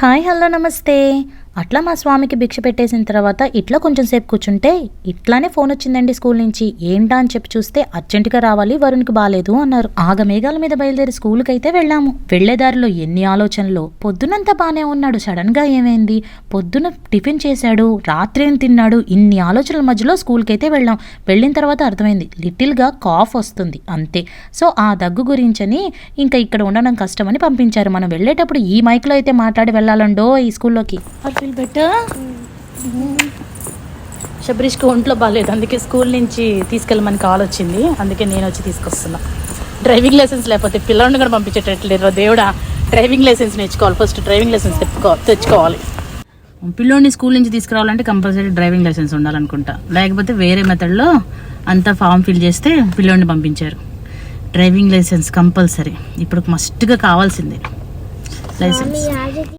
Hi hello నమస్తే. అట్లా మా స్వామికి భిక్ష పెట్టేసిన తర్వాత ఇట్లా కొంచెం సేపు కూర్చుంటే ఇట్లానే ఫోన్ వచ్చిందండి స్కూల్ నుంచి. ఏంటా అని చెప్పి చూస్తే అర్జెంటుగా రావాలి, వరుణ్కి బాలేదు అన్నారు. ఆగమేఘాల మీద బయలుదేరి స్కూల్కి అయితే వెళ్ళాము. వెళ్లేదారిలో ఎన్ని ఆలోచనలు. పొద్దునంతా బానే ఉన్నాడు, సడన్ గా ఏమైంది, పొద్దున టిఫిన్ చేశాడు, రాత్రి ఏం తిన్నాడు, ఇన్ని ఆలోచనల మధ్యలో స్కూల్కి అయితే వెళ్ళాం. వెళ్ళిన తర్వాత అర్థమైంది లిటిల్ గా కాఫ్ వస్తుంది అంతే. సో ఆ దగ్గు గురించని ఇంకా ఇక్కడ ఉండడం కష్టమని పంపించారు. మనం వెళ్ళేటప్పుడు ఈ మైక్లో అయితే మాట్లాడి వెళ్ళాలండో ఈ స్కూల్లోకి. శబరీష్కి ఒంట్లో బాగాలేదు, అందుకే స్కూల్ నుంచి తీసుకెళ్ళమని కాల్ వచ్చింది. అందుకే నేను వచ్చి తీసుకొస్తున్నా. డ్రైవింగ్ లైసెన్స్ లేకపోతే పిల్లల్ని కూడా పంపించేటట్లేదు దేవుడా. డ్రైవింగ్ లైసెన్స్ నేర్చుకోవాలి, ఫస్ట్ డ్రైవింగ్ లైసెన్స్ తెచ్చుకోవాలి. పిల్లోడిని స్కూల్ నుంచి తీసుకురావాలంటే కంపల్సరీ డ్రైవింగ్ లైసెన్స్ ఉండాలనుకుంటా, లేకపోతే వేరే మెథడ్లో అంతా ఫామ్ ఫిల్ చేస్తే పిల్లోడిని పంపించారు. డ్రైవింగ్ లైసెన్స్ కంపల్సరీ ఇప్పుడు మస్ట్గా కావాల్సిందే లైసెన్స్.